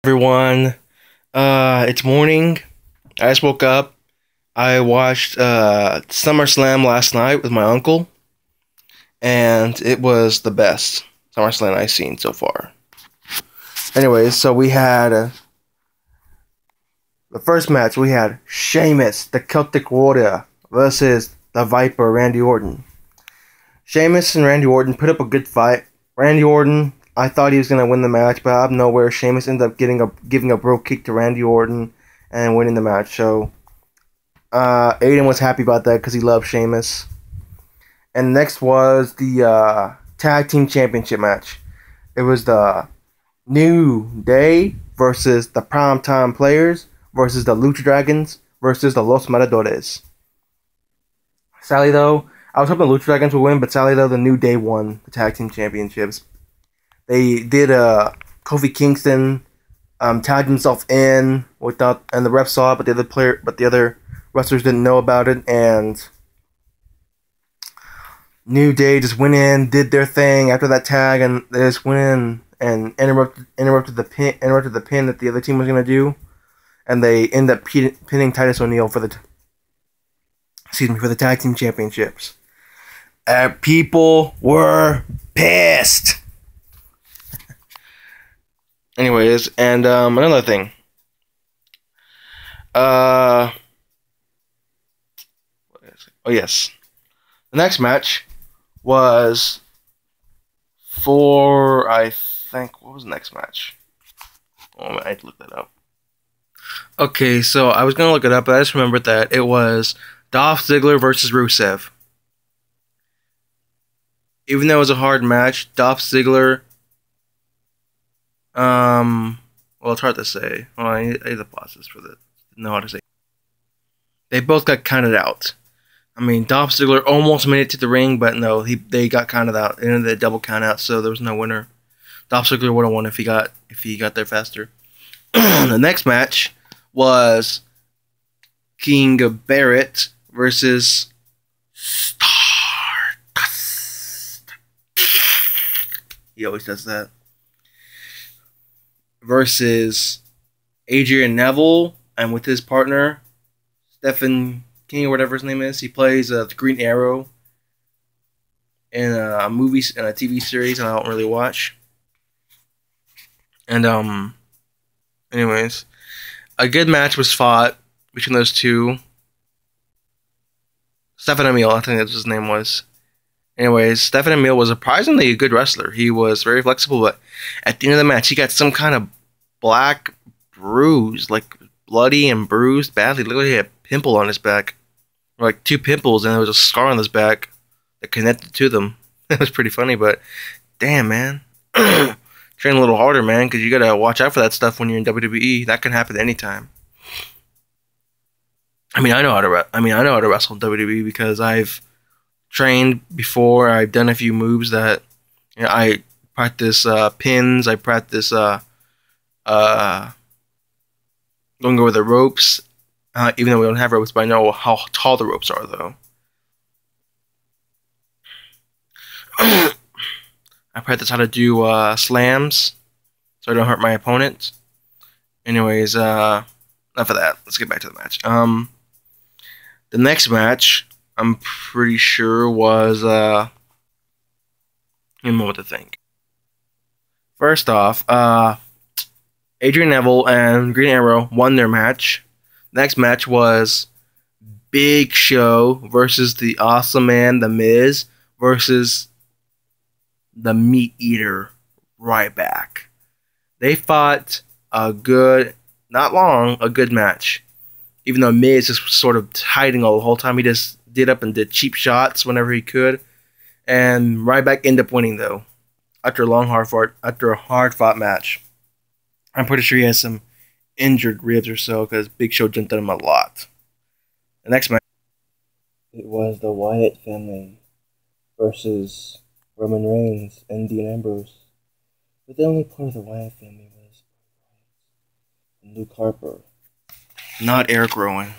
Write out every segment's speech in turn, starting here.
Everyone. It's morning. I just woke up. I watched SummerSlam last night with my uncle, and it was the best SummerSlam I've seen so far. Anyways, so we had the first match. We had Sheamus, the Celtic Warrior, versus the Viper, Randy Orton. Sheamus and Randy Orton put up a good fight. Randy Orton, I thought he was going to win the match, but out of nowhere, Sheamus ended up giving a bro kick to Randy Orton and winning the match. So, Aiden was happy about that because he loved Sheamus. And next was the Tag Team Championship match. It was the New Day versus the Primetime Players versus the Lucha Dragons versus the Los Matadores. Sadly, though, I was hoping the Lucha Dragons would win, but sadly, though, the New Day won the Tag Team Championships. They did Kofi Kingston tagged himself in and the ref saw it, but the other wrestlers didn't know about it, and New Day just went in, did their thing after that tag, and they just went in and interrupted the pin that the other team was gonna do, and they ended up pinning Titus O'Neil for the Tag Team Championships. People were pissed. Anyways, and another thing. Oh yes, the next match was for, I think, what was the next match? Oh, I had to look that up. Okay, so I was gonna look it up, but I just remembered that it was Dolph Ziggler versus Rusev. Even though it was a hard match, Dolph Ziggler. Well, it's hard to say. Well, I need to pause this for the know how to say. They both got counted out. I mean, Dolph Ziggler almost made it to the ring, but no, they got counted out. And the double count out, so there was no winner. Dolph Ziggler would have won if he got there faster. The next match was King Barrett versus Stardust. He always does that. Versus Adrian Neville, and with his partner Stephen King or whatever his name is. He plays the Green Arrow in a movie and a TV series, and I don't really watch. And anyways, a good match was fought between those two. Stephen Emile, I think that's what his name was. Anyways, Stephen Emile was surprisingly a good wrestler. He was very flexible, but at the end of the match, he got some kind of black bruise, like bloody and bruised badly. Looked like he had a pimple on his back, or like two pimples, and there was a scar on his back that connected to them. It was pretty funny, but damn, man, train a little harder, man, because you gotta watch out for that stuff when you're in WWE. That can happen anytime. I know how to wrestle in WWE because I've trained before. I've done a few moves that, you know, I practice pins. I practice going over the ropes. Even though we don't have ropes, but I know how tall the ropes are, though. I practice how to do slams so I don't hurt my opponent. Anyways, enough of that. Let's get back to the match. The next match, I'm pretty sure, was give me a moment to think. First off, Adrian Neville and Green Arrow won their match. Next match was Big Show versus the Awesome Man, The Miz, versus the Meat Eater, Ryback. They fought a good match. Even though Miz is sort of hiding all the whole time, he just did cheap shots whenever he could. And Ryback ended up winning, though, after a hard-fought match. I'm pretty sure he has some injured ribs or so, because Big Show jumped at him a lot. The next match, it was the Wyatt family versus Roman Reigns and Dean Ambrose. But the only part of the Wyatt family was Luke Harper, not Eric Rowan.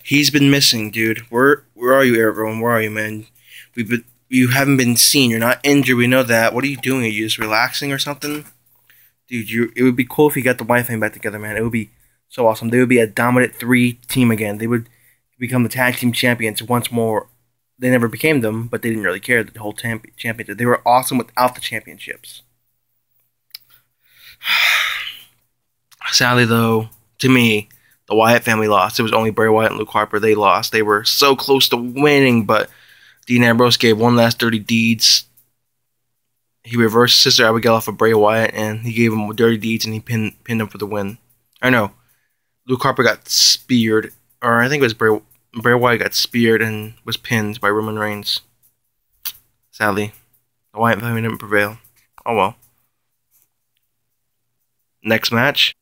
He's been missing, dude. Where are you, Eric Rowan? Where are you, man? You haven't been seen. You're not injured. We know that. What are you doing? Are you just relaxing or something? Dude, it would be cool if you got the Wyatt family back together, man. It would be so awesome. They would be a dominant 3 team again. They would become the tag team champions once more. They never became them, but they didn't really care the whole championship. They were awesome without the championships. Sadly, though, to me, the Wyatt family lost. It was only Bray Wyatt and Luke Harper. They lost. They were so close to winning, but Dean Ambrose gave one last dirty deeds. He reversed Sister Abigail off of Bray Wyatt, and he gave him dirty deeds, and he pinned him for the win. I know. Luke Harper got speared, or I think it was Bray Wyatt got speared and was pinned by Roman Reigns. Sadly, the Wyatt family didn't prevail. Oh well. Next match.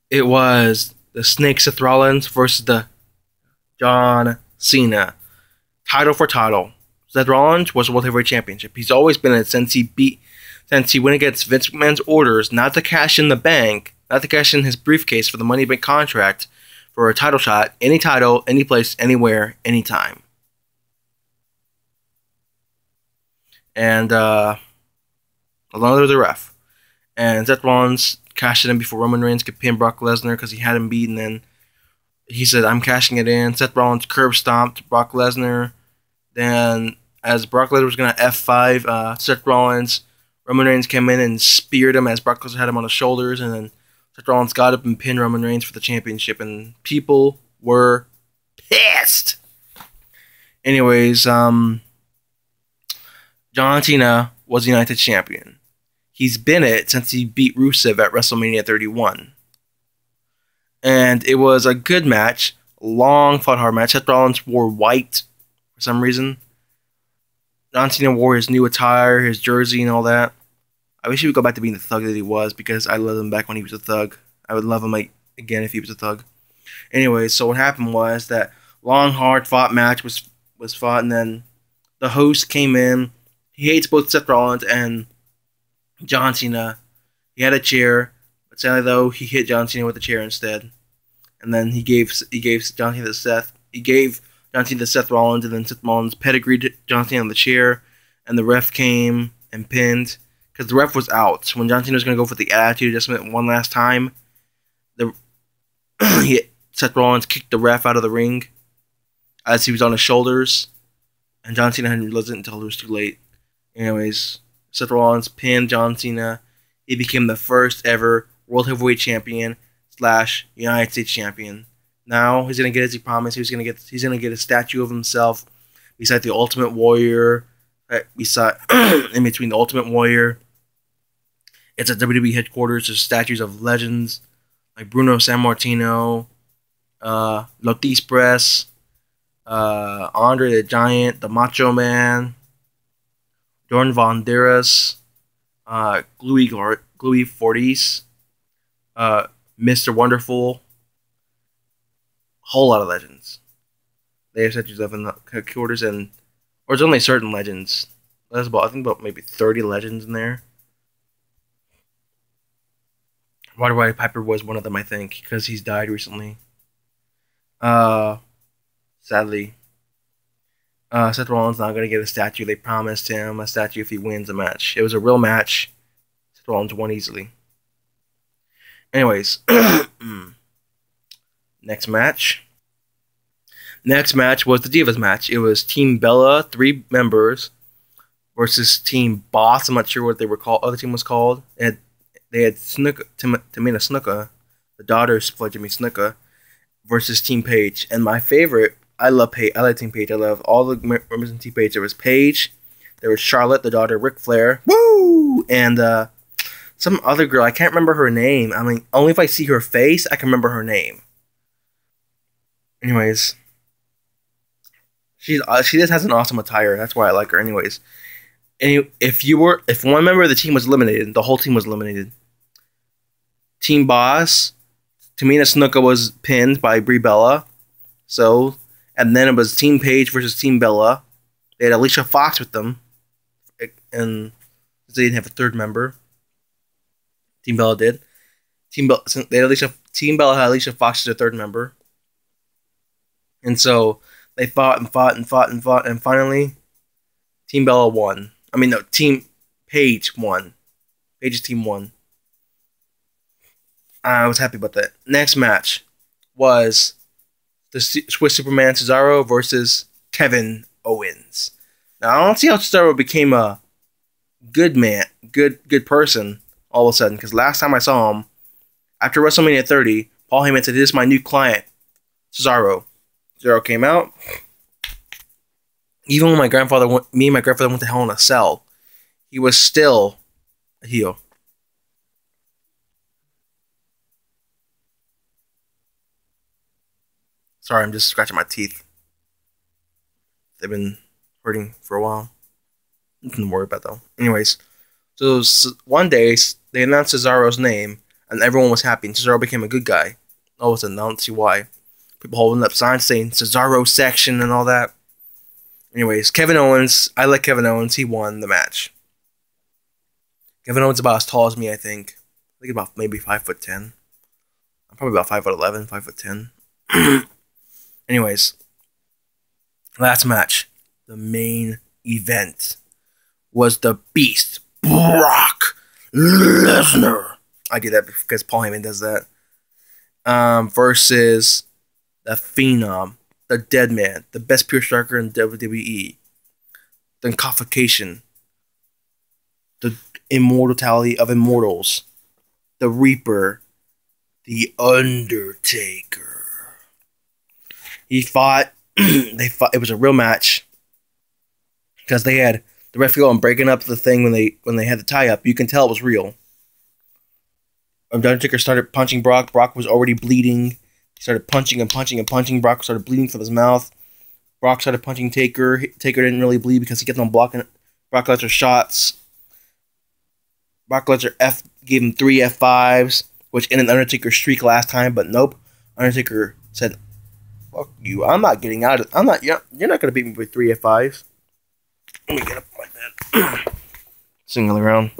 It was the Snake Seth Rollins versus the John Cena. Title for title. Seth Rollins was World Heavyweight Championship. He's always been it since he went against Vince McMahon's orders not to cash in the bank, not to cash in his briefcase for the Money Bank contract for a title shot, any title, any place, anywhere, anytime. And along with the ref. And Seth Rollins cashed it in before Roman Reigns could pin Brock Lesnar because he had him beat, and then he said, I'm cashing it in. Seth Rollins curb stomped Brock Lesnar. Then, as Brock Lesnar was going to F5 Seth Rollins, Roman Reigns came in and speared him as Brock Lesnar had him on his shoulders, and then Seth Rollins got up and pinned Roman Reigns for the championship, and people were pissed. Anyways, John Cena was United Champion. He's been it since he beat Rusev at WrestleMania 31. And it was a good match, long, fought hard match. Seth Rollins wore white for some reason. John Cena wore his new attire, his jersey, and all that. I wish he would go back to being the thug that he was, because I loved him back when he was a thug. I would love him again if he was a thug. Anyway, so what happened was that long, hard fought match was fought, and then the host came in. He hates both Seth Rollins and John Cena. He had a chair, but sadly though, he hit John Cena with a chair instead. And then he gave John Cena to Seth Rollins, and then Seth Rollins pedigreed John Cena on the chair, and the ref came and pinned, because the ref was out. When John Cena was going to go for the attitude adjustment one last time, Seth Rollins kicked the ref out of the ring as he was on his shoulders, and John Cena hadn't realized it until it was too late. Anyways, Seth Rollins pinned John Cena. He became the first ever World Heavyweight Champion / United States Champion. Now he's gonna get, as he promised, he's gonna get a statue of himself beside the Ultimate Warrior. In between the Ultimate Warrior, it's at WWE headquarters. There's statues of legends like Bruno Sammartino, Lotis Press, Andre the Giant, the Macho Man, Jordan Von Deras, Gluey Fortis, Mr. Wonderful, whole lot of legends. They have statues of in the headquarters, or it's only certain legends. There's I think about maybe 30 legends in there. Roddy Piper was one of them, I think, because he's died recently. Sadly, Seth Rollins not going to get a statue. They promised him a statue if he wins a match. It was a real match. Seth Rollins won easily. Anyways, next match. Next match was the Divas match. It was Team Bella, 3 members, versus Team Boss. I'm not sure what they were called. Other team was called. They had Tamina Snuka, the daughter of Jimmy Snuka, versus Team Paige. And my favorite, I like Team Paige. I love all the members in Team Paige. There was Paige, there was Charlotte, the daughter of Ric Flair, woo, and some other girl. I can't remember her name. I mean, only if I see her face, I can remember her name. Anyways, she just has an awesome attire. That's why I like her. Anyways, if one member of the team was eliminated, the whole team was eliminated. Team Boss, Tamina Snuka was pinned by Brie Bella. And then it was Team Paige versus Team Bella. They had Alicia Fox with them, and they didn't have a third member. Team Bella did. Team Bella had Alicia Fox as their third member. And so they fought, and finally, Team Bella won. I mean, no, Team Paige won. Paige's team won. I was happy about that. Next match was the Swiss Superman Cesaro versus Kevin Owens. Now I don't see how Cesaro became a good man, good person all of a sudden. Because last time I saw him after WrestleMania 30, Paul Heyman said, "This is my new client, Cesaro." Cesaro came out. Even when me and my grandfather went to Hell in a Cell, he was still a heel. Sorry, I'm just scratching my teeth. They've been hurting for a while. Nothing to worry about though. Anyways, so one day they announced Cesaro's name, and everyone was happy. And Cesaro became a good guy. All of a sudden, I don't see why. People holding up signs saying Cesaro section and all that. Anyways, Kevin Owens. I like Kevin Owens. He won the match. Kevin Owens is about as tall as me, I think. I think about maybe 5'10". I'm probably about 5'11", 5'10". Anyways, last match, the main event, was the Beast, Brock Lesnar. I do that because Paul Heyman does that. Versus the Phenom, the Dead Man, the best pure striker in WWE, the Incomphication, the Immortality of Immortals, the Reaper, the Undertaker. He fought. They fought. It was a real match because they had the ref go and breaking up the thing when they had the tie up. You can tell it was real. Undertaker started punching Brock. Brock was already bleeding. He started punching and punching and punching. Brock started bleeding from his mouth. Brock started punching Taker. Taker didn't really bleed because he kept on blocking Brock Lesnar shots. Brock Lesnar gave him 3 F5s, which ended Undertaker's streak last time, but nope. Undertaker said, "Fuck you! I'm not getting out of. I'm not. You're not gonna beat me with 3 F5s." Let me get up like that. Singling around.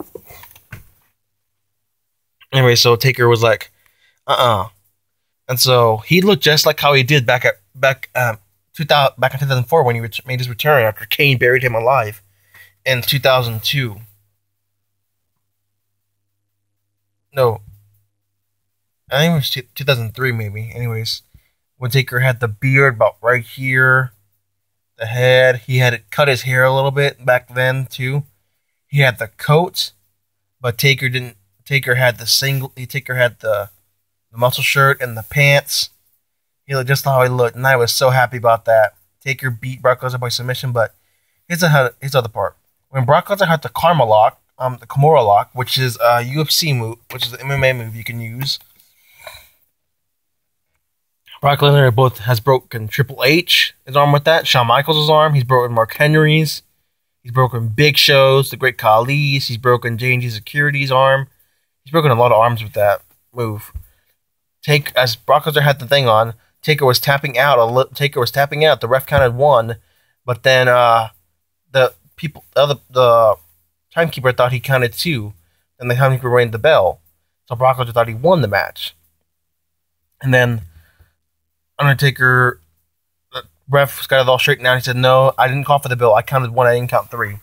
Anyway, so Taker was like, and so he looked just like how he did back in 2004 when he made his return after Kane buried him alive in 2002. No, I think it was 2003 maybe. Anyways, when Taker had the beard about right here, the head, he had it cut his hair a little bit back then too. He had the coat, but Taker didn't. Taker had the muscle shirt and the pants. He looked just how he looked, and I was so happy about that. Taker beat Brock Lesnar by submission, but here's the other part. When Brock Lesnar had the the Kimura lock, which is a UFC move, which is an MMA move you can use. Brock Lesnar has broken Triple H, his arm with that. Shawn Michaels' arm. He's broken Mark Henry's. He's broken Big Show's, the Great Khali's. He's broken J&J Security's arm. He's broken a lot of arms with that move. As Brock Lesnar had the thing on, Taker was tapping out. The ref counted 1, but then the timekeeper thought he counted 2, and the timekeeper rang the bell. So Brock Lesnar thought he won the match, and then Undertaker, the ref got it all straightened out. He said, "No, I didn't call for the bell. I counted 1. I didn't count 3."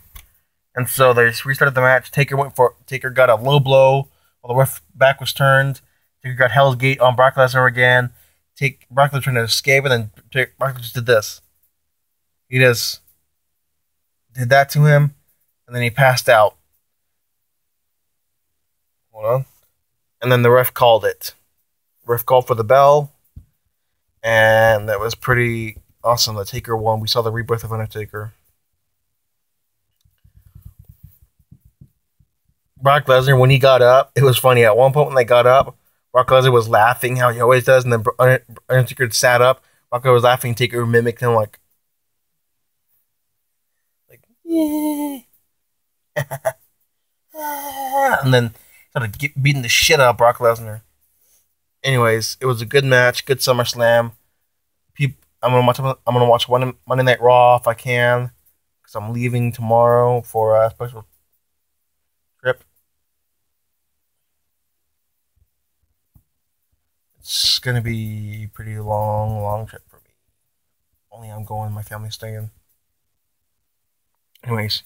And so they restarted the match. Taker got a low blow while the ref back was turned. Taker got Hell's Gate on Brock Lesnar again. Brock Lesnar trying to escape, and then Brock Lesnar just did this. He just did that to him, and then he passed out. Hold on. And then the ref called it. The ref called for the bell, and that was pretty awesome. The Taker won. We saw the rebirth of Undertaker. Brock Lesnar, when he got up, it was funny. At one point when they got up, Brock Lesnar was laughing how he always does, and then Undertaker sat up. Brock Lesnar was laughing. Taker mimicked him like yeah, and then started beating the shit out of Brock Lesnar. Anyways, it was a good match, good SummerSlam. I'm gonna watch Monday Night Raw if I can, because I'm leaving tomorrow for a special trip. It's gonna be a pretty long trip for me. Only I'm going, my family's staying. Anyways,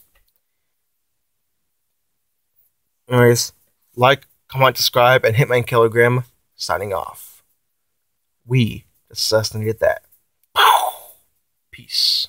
like, comment, subscribe, and hit my kilogram. signing off. We assassinated that. Peace.